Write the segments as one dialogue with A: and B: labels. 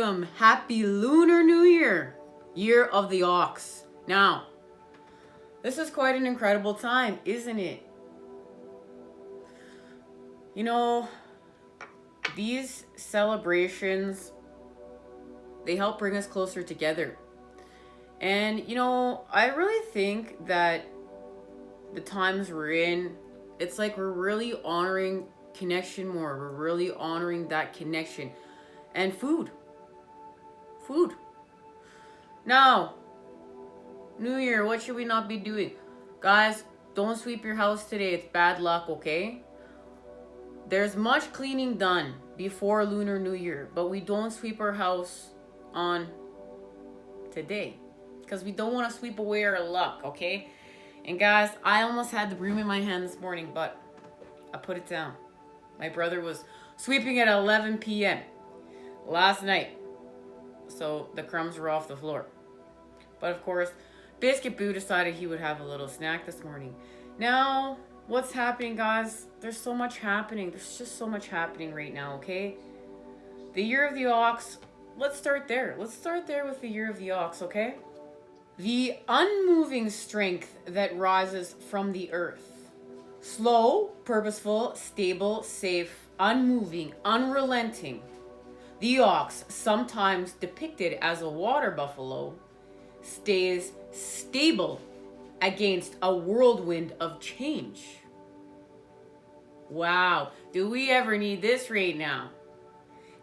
A: welcome. Happy Lunar New Year, year of the ox. Now, this is quite an incredible time, isn't it? You know, these celebrations, they help bring us closer together. And, you know, I really think that the times we're in, it's like we're really honoring connection more. We're really honoring that connection. And food. Now, New Year, what should we not be doing? Guys, don't sweep your house today. It's bad luck, okay? There's much cleaning done before Lunar New Year, but we don't sweep our house on today because we don't want to sweep away our luck, okay? And guys, I almost had the broom in my hand this morning, but I put it down. My brother was sweeping at 11 p.m. last night, so the crumbs were off the floor. But of course, Biscuit Boo decided he would have a little snack this morning. Now, what's happening, guys? There's so much happening. There's just so much happening right now, okay? The year of the ox, let's start there. Let's start there with the year of the ox, okay? The unmoving strength that rises from the earth. Slow, purposeful, stable, safe, unmoving, unrelenting. The ox, sometimes depicted as a water buffalo, stays stable against a whirlwind of change. Wow, do we ever need this right now?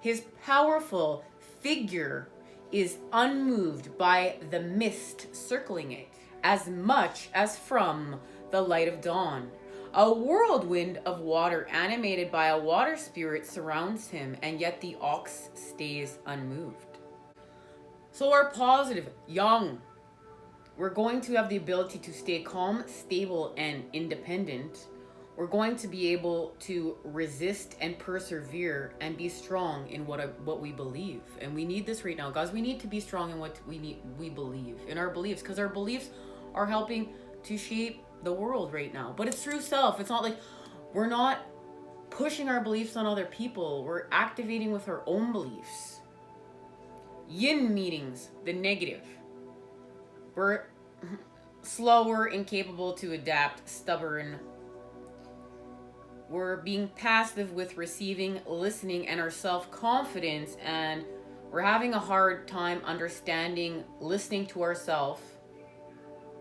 A: His powerful figure is unmoved by the mist circling it, as much as from the light of dawn. A whirlwind of water animated by a water spirit surrounds him, and yet the ox stays unmoved. So we're positive, young. We're going to have the ability to stay calm, stable, and independent. We're going to be able to resist and persevere and be strong in what we believe. And we need this right now, guys. We need to be strong in what we believe, in our beliefs, because our beliefs are helping to shape the world right now. But it's through self. It's not like we're not pushing our beliefs on other people. We're activating with our own beliefs. Yin meanings, the negative. We're slower, incapable to adapt, stubborn. We're being passive with receiving, listening, and our self-confidence, and we're having a hard time understanding, listening to ourselves,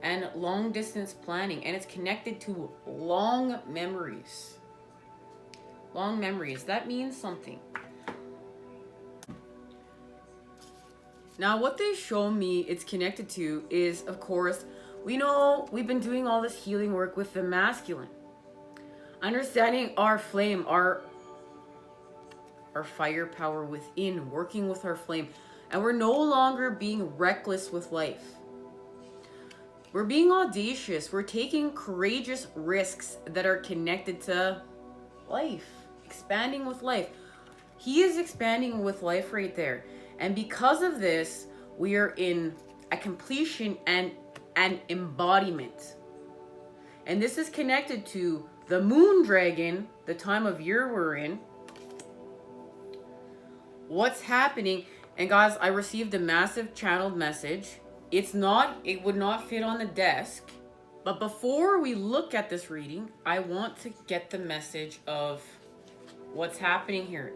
A: and long distance planning. And it's connected to long memories. Long memories, that means something. Now, what they show me it's connected to is, of course, we know we've been doing all this healing work with the masculine. Understanding our flame, our fire power within, working with our flame. And we're no longer being reckless with life. We're being audacious. We're taking courageous risks that are connected to life, expanding with life. He is expanding with life right there. And because of this, we are in a completion and an embodiment. And this is connected to the moon dragon, the time of year we're in. What's happening? And guys, I received a massive channeled message. It would not fit on the desk. But before we look at this reading, I want to get the message of what's happening here.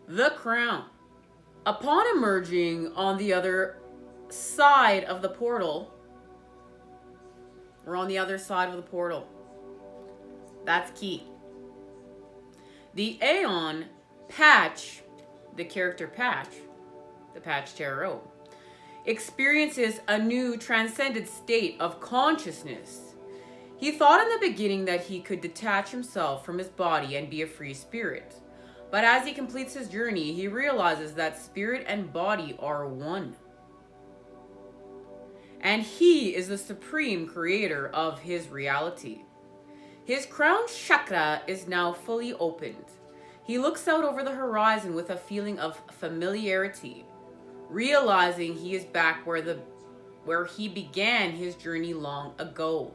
A: The crown. Upon emerging on the other side of the portal, we're on the other side of the portal. That's key. The Aeon Patch, the character Patch, the Patch Tarot, experiences a new transcended state of consciousness. He thought in the beginning that he could detach himself from his body and be a free spirit. But as he completes his journey, he realizes that spirit and body are one. And he is the supreme creator of his reality. His crown chakra is now fully opened. He looks out over the horizon with a feeling of familiarity, realizing he is back where he began his journey long ago,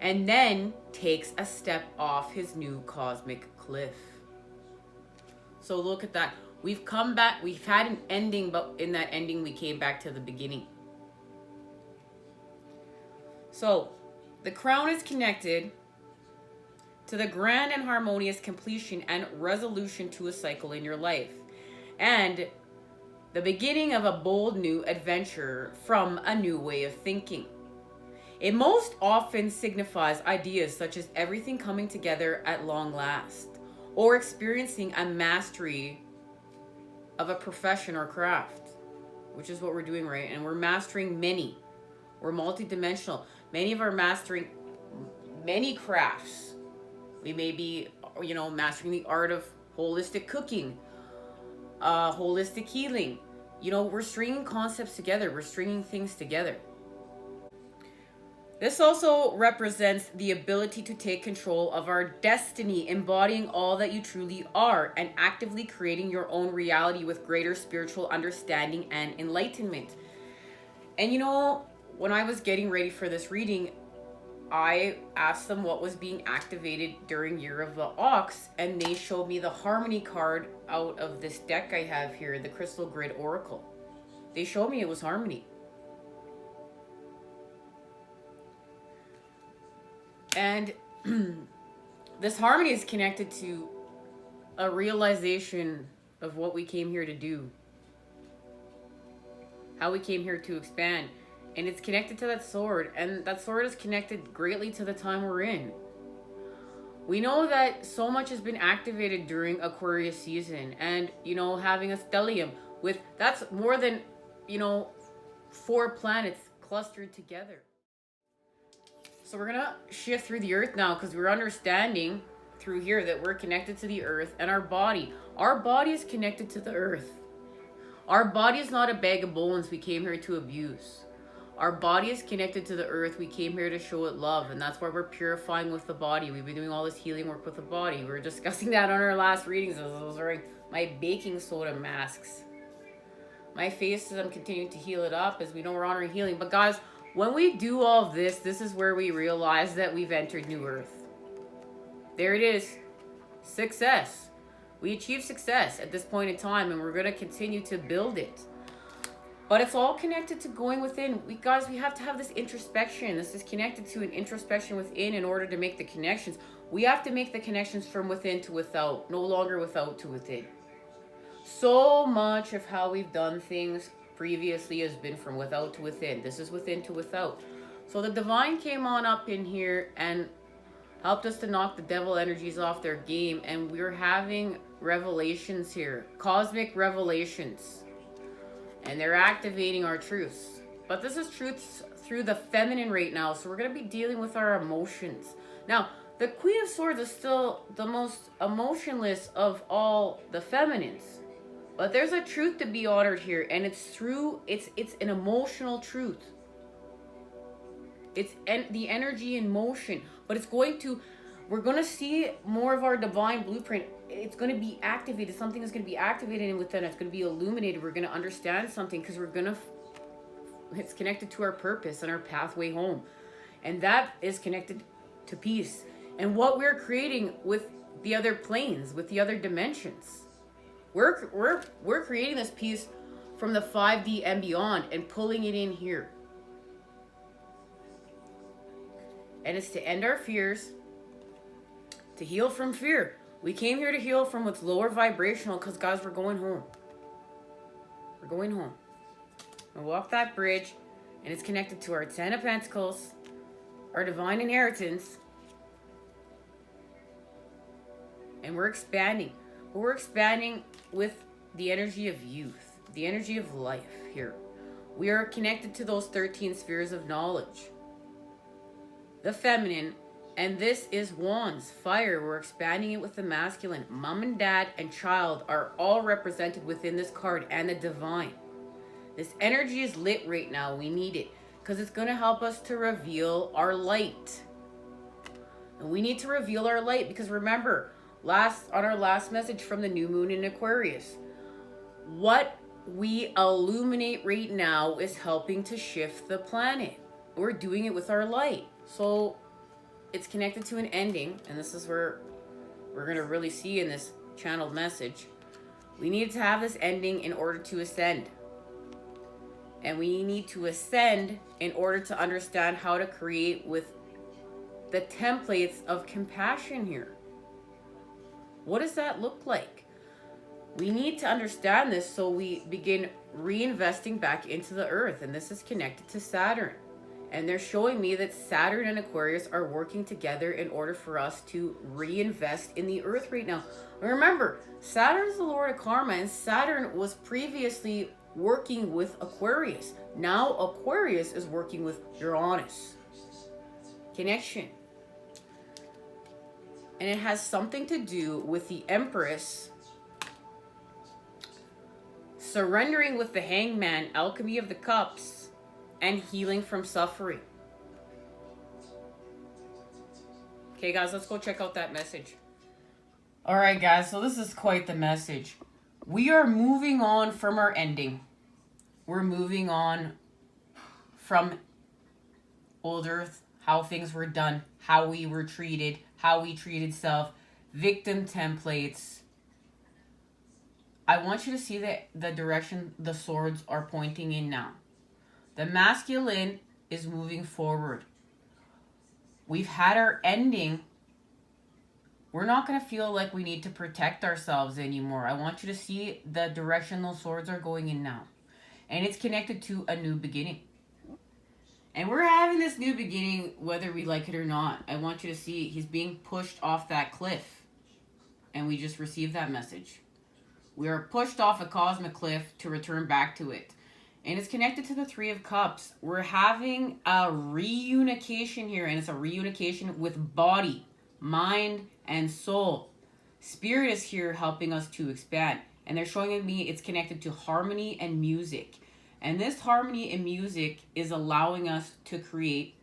A: and then takes a step off his new cosmic cliff. So look at that. We've come back, we've had an ending, but in that ending we came back to the beginning. So the crown is connected to the grand and harmonious completion and resolution to a cycle in your life, and the beginning of a bold new adventure from a new way of thinking. It most often signifies ideas such as everything coming together at long last, or experiencing a mastery of a profession or craft, which is what we're doing, right? And we're mastering many. We're multidimensional. Many of our mastering many crafts. We may be, mastering the art of holistic cooking, holistic healing. We're stringing concepts together. We're stringing things together. This also represents the ability to take control of our destiny, embodying all that you truly are, and actively creating your own reality with greater spiritual understanding and enlightenment. And when I was getting ready for this reading, I asked them what was being activated during Year of the Ox, and they showed me the Harmony card out of this deck I have here, the Crystal Grid Oracle. They showed me it was Harmony. And this harmony is connected to a realization of what we came here to do, how we came here to expand. And it's connected to that sword, and that sword is connected greatly to the time we're in. We know that so much has been activated during Aquarius season, and having a stellium that's more than 4 planets clustered together. So we're gonna shift through the earth now, because we're understanding through here that we're connected to the earth and our body. Our body is connected to the earth. Our body is not a bag of bones we came here to abuse. Our body is connected to the earth. We came here to show it love, and that's why we're purifying with the body. We've been doing all this healing work with the body. We were discussing that on our last readings. I was wearing my baking soda masks. My face, as I'm continuing to heal it up, as we know we're honoring healing. But guys, when we do all of this, this is where we realize that we've entered New Earth. There it is. Success. We achieve success at this point in time, and we're going to continue to build it. But it's all connected to going within. We have to have this introspection. This is connected to an introspection within in order to make the connections. We have to make the connections from within to without, no longer without to within. So much of how we've done things previously has been from without to within. This is within to without. So the divine came on up in here and helped us to knock the devil energies off their game. And we're having revelations here, cosmic revelations. And they're activating our truths. But this is truths through the feminine right now. So we're going to be dealing with our emotions. Now, the Queen of Swords is still the most emotionless of all the feminines. But there's a truth to be honored here. And it's an emotional truth. It's the energy in motion. But we're going to see more of our divine blueprint. It's going to be activated. Something is going to be activated within us. It's going to be illuminated. We're going to understand something because it's connected to our purpose and our pathway home. And that is connected to peace and what we're creating with the other planes, with the other dimensions. We're creating this peace from the 5D and beyond and pulling it in here. And it's to end our fears, to heal from fear. We came here to heal from what's lower vibrational because, guys, we're going home. We're going home. We'll walk that bridge, and it's connected to our 10 of Pentacles, our divine inheritance. And we're expanding. But we're expanding with the energy of youth, the energy of life here. We are connected to those 13 spheres of knowledge. The feminine. And this is wands, fire. We're expanding it with the masculine. Mom and dad and child are all represented within this card, and the divine. This energy is lit right now. We need it because it's going to help us to reveal our light. And we need to reveal our light because remember, on our last message from the new moon in Aquarius, what we illuminate right now is helping to shift the planet. We're doing it with our light. So it's connected to an ending, and this is where we're going to really see in this channeled message. We need to have this ending in order to ascend. And we need to ascend in order to understand how to create with the templates of compassion here. What does that look like? We need to understand this so we begin reinvesting back into the earth. And this is connected to Saturn. And they're showing me that Saturn and Aquarius are working together in order for us to reinvest in the earth right now. Remember, Saturn is the Lord of Karma, and Saturn was previously working with Aquarius. Now Aquarius is working with Uranus. Connection. And it has something to do with the Empress surrendering with the Hangman, Alchemy of the Cups, and healing from suffering. Okay, guys, let's go check out that message. All right, guys, so this is quite the message. We are moving on from our ending. We're moving on from old earth, how things were done, how we were treated, how we treated self, victim templates. I want you to see the direction the swords are pointing in now. The masculine is moving forward. We've had our ending. We're not going to feel like we need to protect ourselves anymore. I want you to see the direction those swords are going in now. And it's connected to a new beginning. And we're having this new beginning whether we like it or not. I want you to see he's being pushed off that cliff. And we just received that message. We are pushed off a cosmic cliff to return back to it. And it's connected to the Three of Cups. We're having a reunification here. And it's a reunification with body, mind, and soul. Spirit is here helping us to expand. And they're showing me it's connected to harmony and music. And this harmony and music is allowing us to create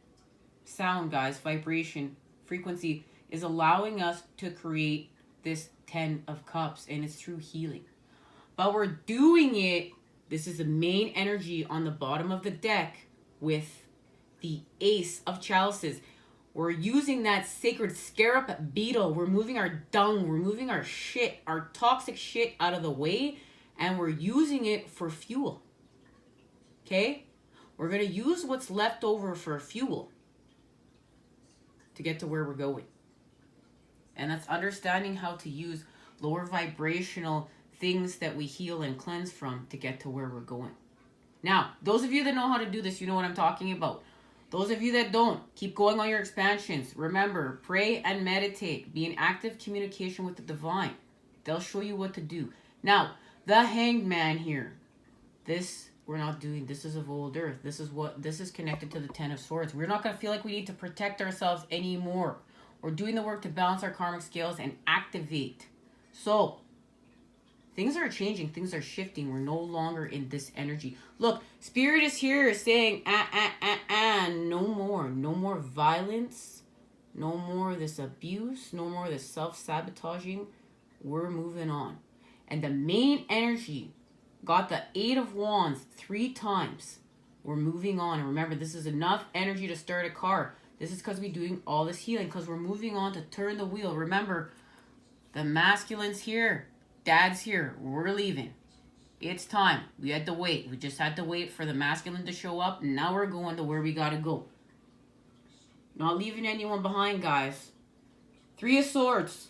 A: sound, guys. Vibration, frequency is allowing us to create this 10 of Cups. And it's through healing. But we're doing it. This is the main energy on the bottom of the deck with the Ace of Chalices. We're using that sacred scarab beetle. We're moving our dung. We're moving our shit, our toxic shit out of the way. And we're using it for fuel. Okay? We're going to use what's left over for fuel to get to where we're going. And that's understanding how to use lower vibrational things that we heal and cleanse from to get to where we're going. Now, those of you that know how to do this, you know what I'm talking about. Those of you that don't, keep going on your expansions. Remember, pray and meditate. Be in active communication with the divine. They'll show you what to do. Now, the Hangman here. This, we're not doing. This is of old earth. This is connected to the 10 of Swords. We're not going to feel like we need to protect ourselves anymore. We're doing the work to balance our karmic scales and activate. So, things are changing. Things are shifting. We're no longer in this energy. Look, Spirit is here saying, no more. No more violence. No more this abuse. No more this self-sabotaging. We're moving on. And the main energy got the 8 of Wands 3 times. We're moving on. And remember, this is enough energy to start a car. This is because we're doing all this healing. Because we're moving on to turn the wheel. Remember, the masculine's here. Dad's here. We're leaving. It's time. We had to wait. We just had to wait for the masculine to show up. And now we're going to where we got to go. Not leaving anyone behind, guys. 3 of Swords.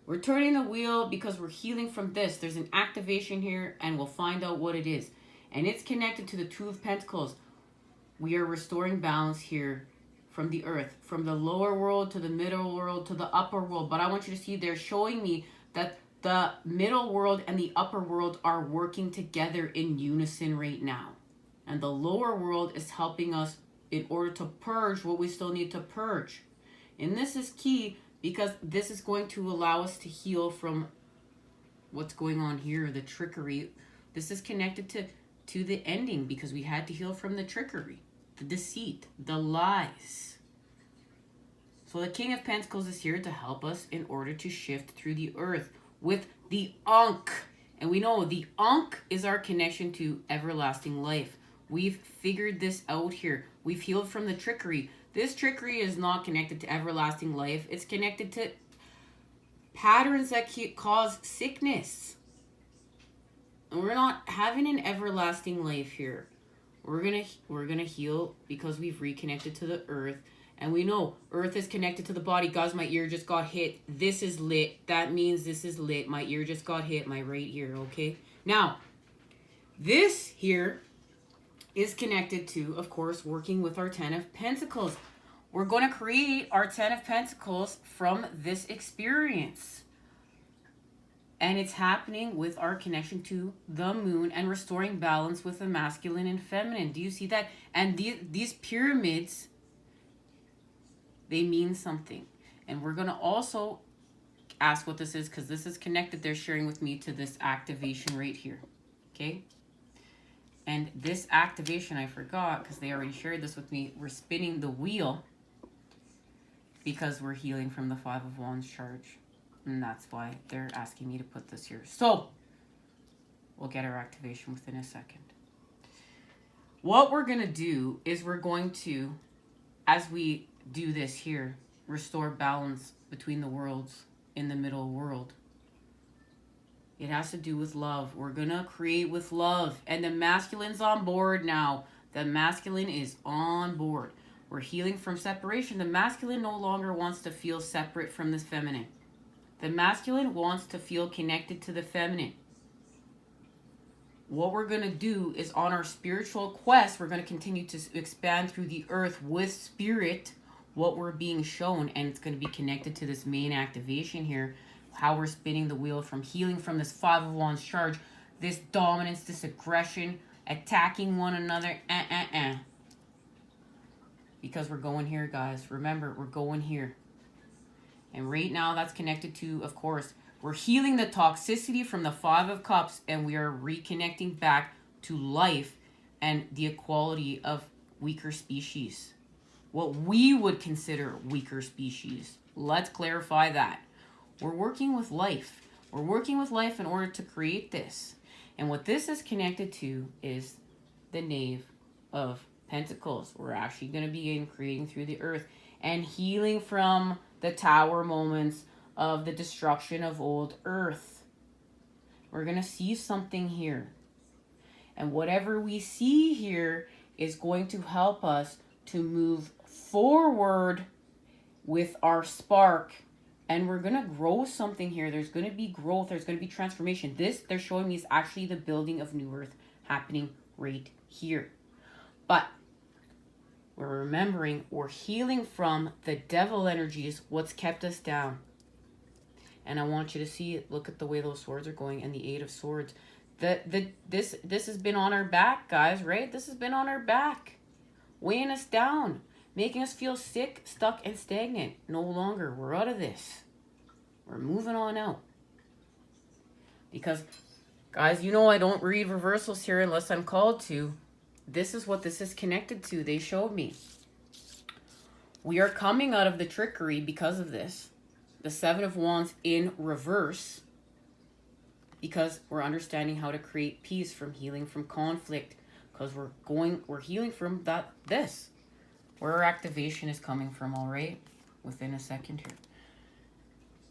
A: We're turning the wheel because we're healing from this. There's an activation here, and we'll find out what it is. And it's connected to the 2 of Pentacles. We are restoring balance here from the earth. From the lower world to the middle world to the upper world. But I want you to see they're showing me that the middle world and the upper world are working together in unison right now. And the lower world is helping us in order to purge what we still need to purge. And this is key because this is going to allow us to heal from what's going on here, the trickery. This is connected to the ending because we had to heal from the trickery, the deceit, the lies. So the King of Pentacles is here to help us in order to shift through the earth with the Ankh. And we know the Ankh is our connection to everlasting life. We've figured this out here. We've healed from the trickery. This trickery is not connected to everlasting life. It's connected to patterns that cause sickness. we're not having an everlasting life here. We're gonna heal because we've reconnected to the earth. And we know earth is connected to the body. Guys, my ear just got hit. This is lit. That means this is lit. My ear just got hit. My right ear, okay? Now, this here is connected to, of course, working with our 10 of Pentacles. We're going to create our 10 of Pentacles from this experience. And it's happening with our connection to the moon and restoring balance with the masculine and feminine. Do you see that? And these pyramids, they mean something. And we're going to also ask what this is, because this is connected, they're sharing with me, to this activation right here. Okay? And this activation, I forgot, because they already shared this with me. We're spinning the wheel because we're healing from the 5 of Wands charge. And that's why they're asking me to put this here. So, we'll get our activation within a second. What we're going to do is we're going to, as we do this here, restore balance between the worlds in the middle world. It has to do with love. We're going to create with love. And the masculine's on board now. The masculine is on board. We're healing from separation. The masculine no longer wants to feel separate from the feminine. The masculine wants to feel connected to the feminine. What we're going to do is, on our spiritual quest, we're going to continue to expand through the earth with spirit, what we're being shown. And it's going to be connected to this main activation here. How we're spinning the wheel from healing from this 5 of Wands charge. This dominance, this aggression, attacking one another. Because we're going here, guys. Remember, we're going here. And right now, that's connected to, of course, we're healing the toxicity from the 5 of Cups, and we are reconnecting back to life and the equality of weaker species. What we would consider weaker species. Let's clarify that. We're working with life. We're working with life in order to create this. And what this is connected to is the Knave of Pentacles. We're actually going to begin creating through the earth and healing from the tower moments of the destruction of old earth. We're going to see something here. And whatever we see here is going to help us to move forward with our spark. And we're going to grow something here. There's going to be growth. There's going to be transformation. This, they're showing me, is actually the building of new earth happening right here. But we're remembering, we're healing from the devil energies, what's kept us down. And I want you to see it. Look at the way those swords are going, and the 8 of Swords. This has been on our back, guys, right? This has been on our back, weighing us down, making us feel sick, stuck, and stagnant. No longer. We're out of this. We're moving on out. Because, guys, you know I don't read reversals here unless I'm called to. This is what this is connected to. They showed me. We are coming out of the trickery because of this. The 7 of Wands in reverse. Because we're understanding how to create peace from healing from conflict. Because we're healing from this. Where our activation is coming from, all right? Within a second here.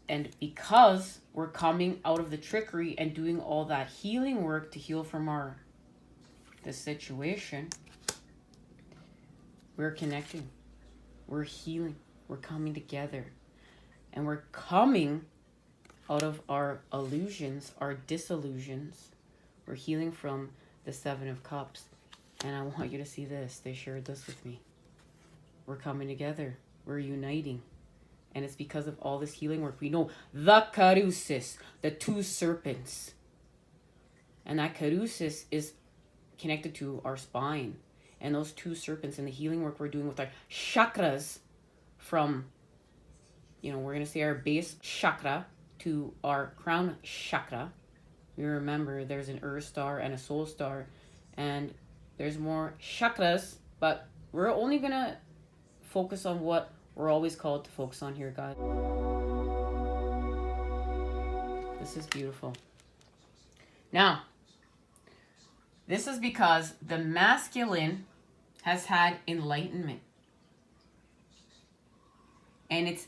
A: And because we're coming out of the trickery and doing all that healing work to heal from this situation, we're connecting, we're healing, we're coming together, and we're coming out of our illusions, our disillusions. We're healing from the 7 of Cups. And I want you to see this. They shared this with me. We're coming together, we're uniting. And it's because of all this healing work. We know the carusis, the 2 serpents. And that carusis is connected to our spine, and those 2 serpents, and the healing work we're doing with our chakras from, we're going to say our base chakra to our crown chakra. You remember there's an earth star and a soul star, and there's more chakras, but we're only going to focus on what we're always called to focus on here, guys. This is beautiful. Now, this is because the masculine has had enlightenment. And it's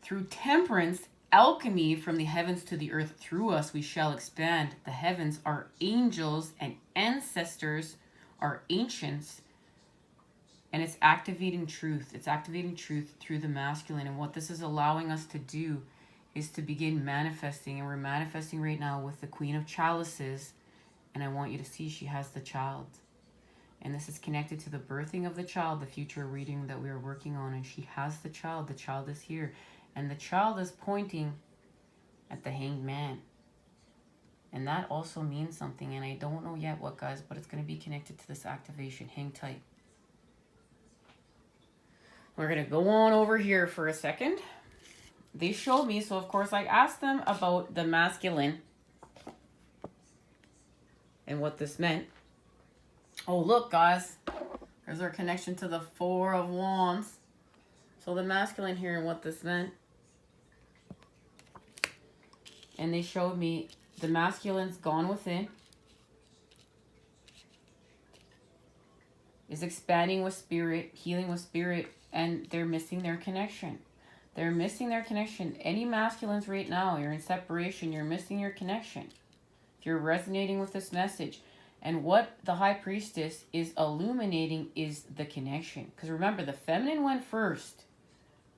A: through temperance alchemy from the heavens to the earth. Through us we shall expand the heavens. Our angels and ancestors are ancients. And it's activating truth. It's activating truth through the masculine. And what this is allowing us to do is to begin manifesting. And we're manifesting right now with the Queen of Chalices. And I want you to see she has the child. And this is connected to the birthing of the child, the future reading that we are working on. And she has the child. The child is here. And the child is pointing at the Hanged Man. And that also means something. And I don't know yet what, guys, but it's going to be connected to this activation. Hang tight. We're going to go on over here for a second. They showed me, so of course I asked them about the masculine and what this meant. Oh, look, guys. There's our connection to the Four of Wands. So the masculine here and what this meant. And they showed me the masculine's gone within. Is expanding with spirit, healing with spirit, and they're missing their connection. They're missing their connection. Any masculines right now, you're in separation, you're missing your connection. If you're resonating with this message. And what the High Priestess is illuminating is the connection. Because remember, the feminine went first.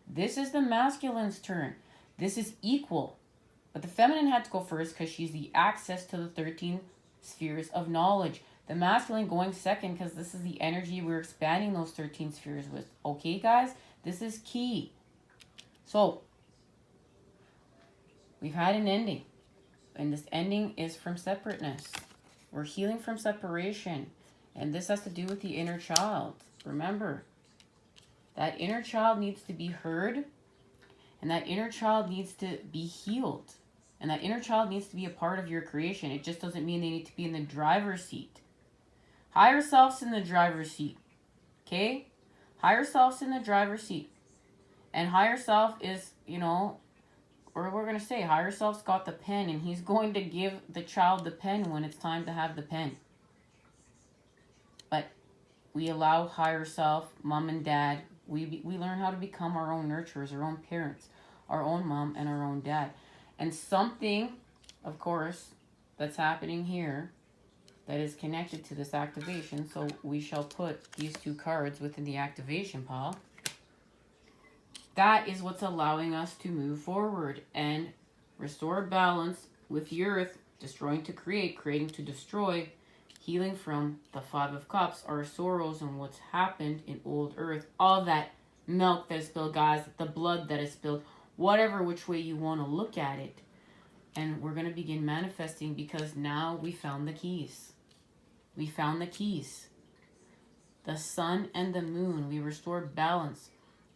A: This is the masculine's turn. This is equal. But the feminine had to go first because she's the access to the 13 spheres of knowledge. The masculine going second because this is the energy we're expanding those 13 spheres with. Okay, guys? This is key. So, we've had an ending. And this ending is from separateness. We're healing from separation. And this has to do with the inner child. Remember, that inner child needs to be heard. And that inner child needs to be healed. And that inner child needs to be a part of your creation. It just doesn't mean they need to be in the driver's seat. Higher self's in the driver's seat. Okay? Higher self's in the driver's seat. And higher self is, you know, or we're going to say higher self's got the pen and he's going to give the child the pen when it's time to have the pen. But we allow higher self, mom and dad, we learn how to become our own nurturers, our own parents, our own mom and our own dad. And something, of course, that's happening here that is connected to this activation. So we shall put these two cards within the activation pile. That is what's allowing us to move forward and restore balance with the earth, destroying to create, creating to destroy, healing from the Five of Cups, our sorrows and what's happened in old earth. All that milk that is spilled, guys, the blood that is spilled, whatever which way you want to look at it. And we're going to begin manifesting because now we found the keys. We found the keys. The sun and the moon. We restored balance.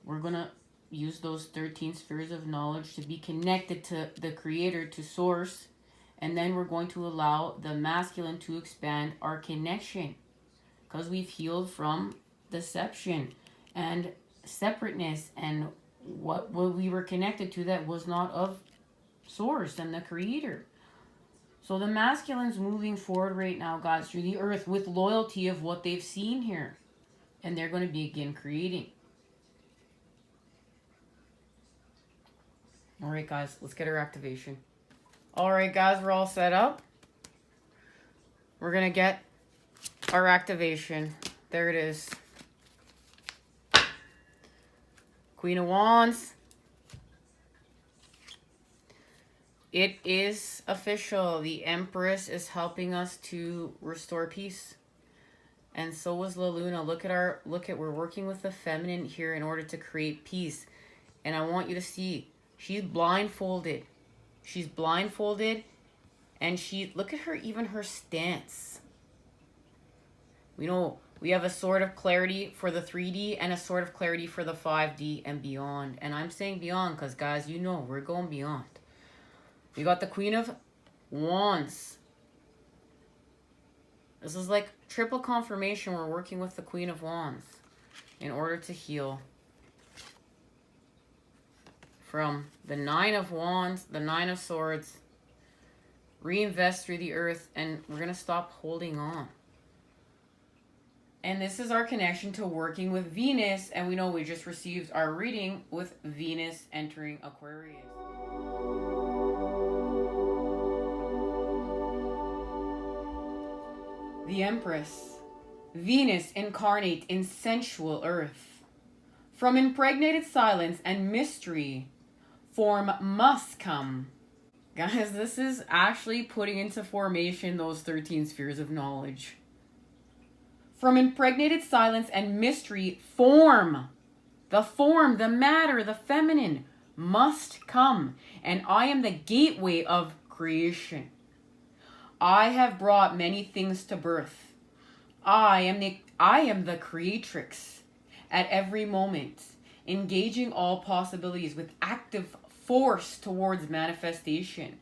A: We're going to use those 13 spheres of knowledge to be connected to the creator, to source. And then we're going to allow the masculine to expand our connection. Because we've healed from deception and separateness and what we were connected to that was not of source and the creator. So the masculine's moving forward right now, guys, through the earth with loyalty of what they've seen here. And they're going to begin creating. All right, guys, let's get our activation. All right, guys, we're all set up. We're going to get our activation. There it is. Queen of Wands. It is official. The Empress is helping us to restore peace. And so is La Luna. Look at we're working with the feminine here in order to create peace. And I want you to see, she's blindfolded. She's blindfolded. And look at her, even her stance. We know we have a sword of clarity for the 3D and a sword of clarity for the 5D and beyond. And I'm saying beyond because, guys, you know, we're going beyond. We got the Queen of Wands. This is like triple confirmation. We're working with the Queen of Wands in order to heal from the Nine of Wands, the Nine of Swords. Reinvest through the earth, and we're going to stop holding on. And this is our connection to working with Venus, and we know we just received our reading with Venus entering Aquarius. The Empress, Venus incarnate in sensual earth. From impregnated silence and mystery, form must come. Guys, this is actually putting into formation those 13 spheres of knowledge. From impregnated silence and mystery, form, the matter, the feminine, must come. And I am the gateway of creation. I have brought many things to birth. I am the creatrix at every moment, engaging all possibilities with active force towards manifestation.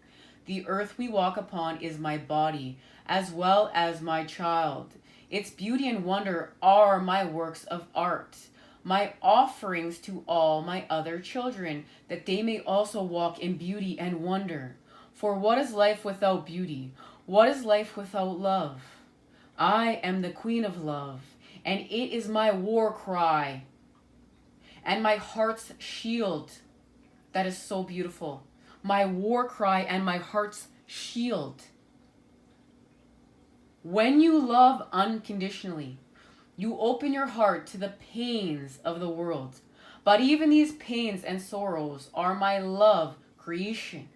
A: The earth we walk upon is my body, as well as my child. Its beauty and wonder are my works of art, my offerings to all my other children, that they may also walk in beauty and wonder. For what is life without beauty? What is life without love? I am the queen of love, and it is my war cry and my heart's shield. That is so beautiful. My war cry and my heart's shield. When you love unconditionally, you open your heart to the pains of the world. But even these pains and sorrows are my love creation.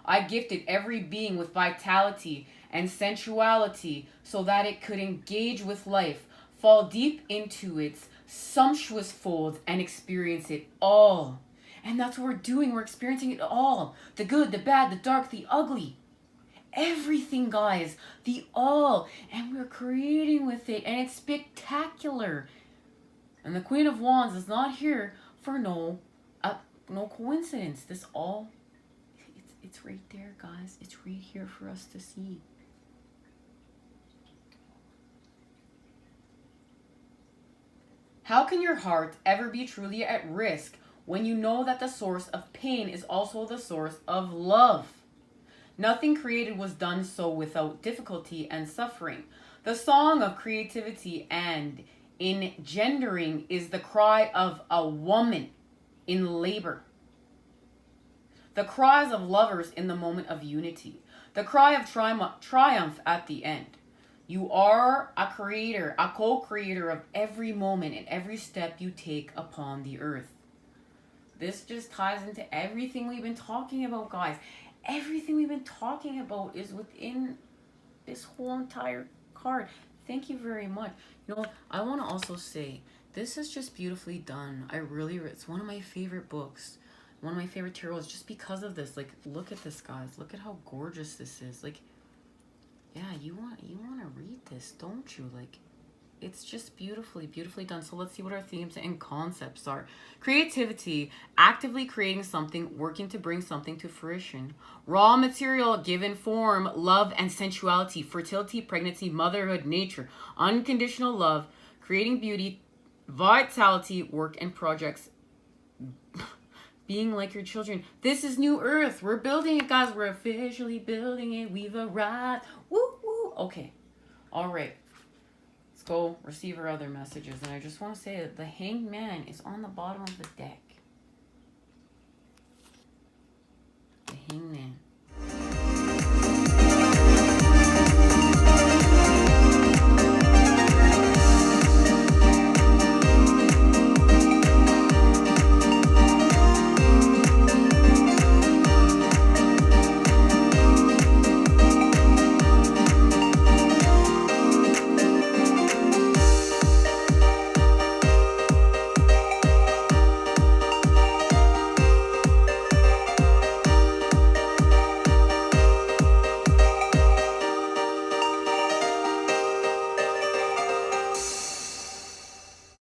A: I gifted every being with vitality and sensuality so that it could engage with life, fall deep into its sumptuous folds, and experience it all. And that's what we're doing. We're experiencing it all. The good, the bad, the dark, the ugly. Everything, guys. The all. And we're creating with it. And it's spectacular. And the Queen of Wands is not here for no coincidence. This all, it's right there, guys. It's right here for us to see. How can your heart ever be truly at risk when you know that the source of pain is also the source of love? Nothing created was done so without difficulty and suffering. The song of creativity and engendering is the cry of a woman in labor. The cries of lovers in the moment of unity. The cry of triumph at the end. You are a creator, a co-creator of every moment and every step you take upon the earth. This just ties into everything we've been talking about, guys. Everything we've been talking about is within this whole entire card. Thank you very much. You know, I want to also say, this is just beautifully done. It's one of my favorite books. One of my favorite tarots just because of this. Like, look at this, guys. Look at how gorgeous this is. Like, yeah, you want to read this, don't you? Like, it's just beautifully done. So let's see what our themes and concepts are. Creativity, actively creating something, working to bring something to fruition. Raw material, given form, love and sensuality, fertility, pregnancy, motherhood, nature, unconditional love, creating beauty, vitality, work and projects, being like your children. This is New Earth. We're building it, guys. We're officially building it. We've arrived. Woo, woo. Okay. All right. Let's go receive our other messages. And I just want to say that the Hanged Man is on the bottom of the deck.